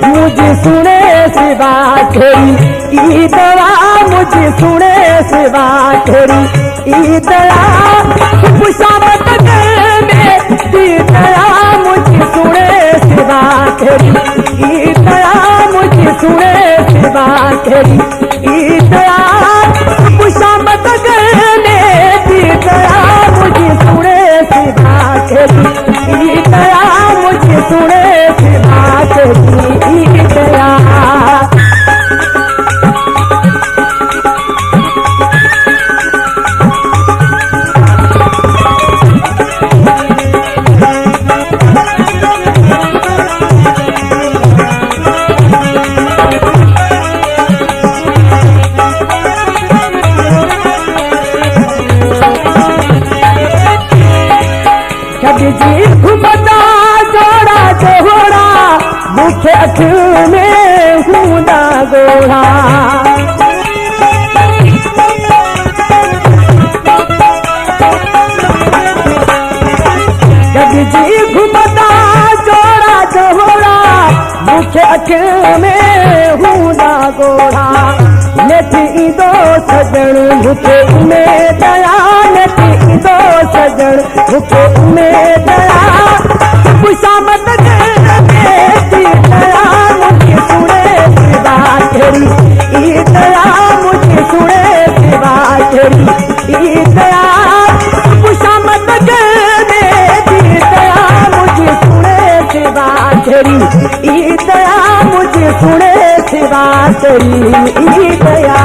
मुझे सुने सिवा तेरी ई दया, मुझे सुने सिवा तेरी ई दया, खुशामद में दी दया, मुझे सुने सिवा तेरी ई दया, मुझे सुने सिवा तेरी ई दया, खुशामद में दी दया, मुझे सुने सिवा तेरी ई दया, मुझे सुने सिवा तेरी ई दया। जी घुमता जोड़ा जोड़ा, मुख्य अख में हूदा गोड़ा, जब जी घुमता जोड़ा जोड़ा, मुख्य अख में हूदा गोड़ा, नेठी दो सजन मुखे में दया, नेठी दो सजन मुखे में दया, खुशामद दी दया, मुझे सुने सिवा तेरी ई दया, मुझे सुने सिवा तेरी ई दया, खुशामद दी दया, मुझे सुने सिवा तेरी ई दया, मुझे सुने सिवा तेरी ई दया।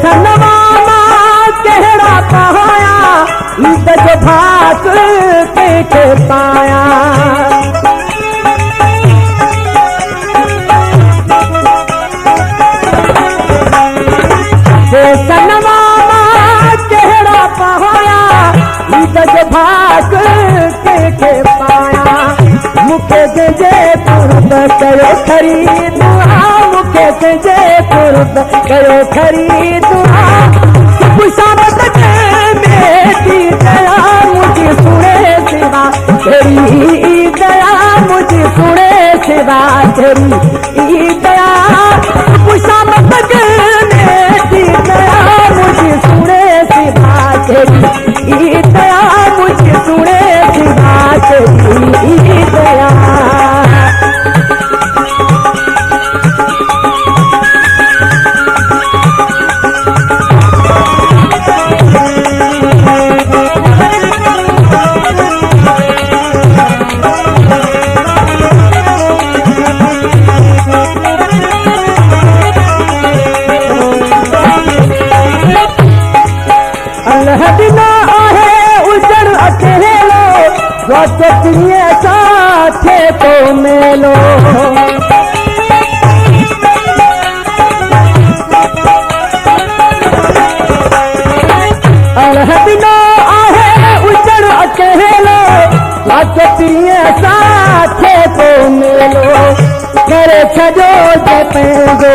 सनवामा कहरा पाया, ईद जो भात के पाया, सनवामा कहरा पाया, ईद जो भात के पाया, मुखे जे पूर्व कयो खरीद, मुखे जे पूर्व कयो खरीद, खुशामद में दी दया, मुझे सुने सिवा तेरी ई दया, मुझे सुने सिवा तेरी ई दया, खुशामद में दी दया, मुझे सुने सिवा तेरी ई दया, मुझे सुने सिवा तेरी ई दया। अलहदिना आहे उजड़ अकेलो, वाचतिए साथे तो मेलो, अलहदिना आहे उजड़ अकेलो, वाचतिए साथे तो मेलो, करे छजो जे पंहिंजो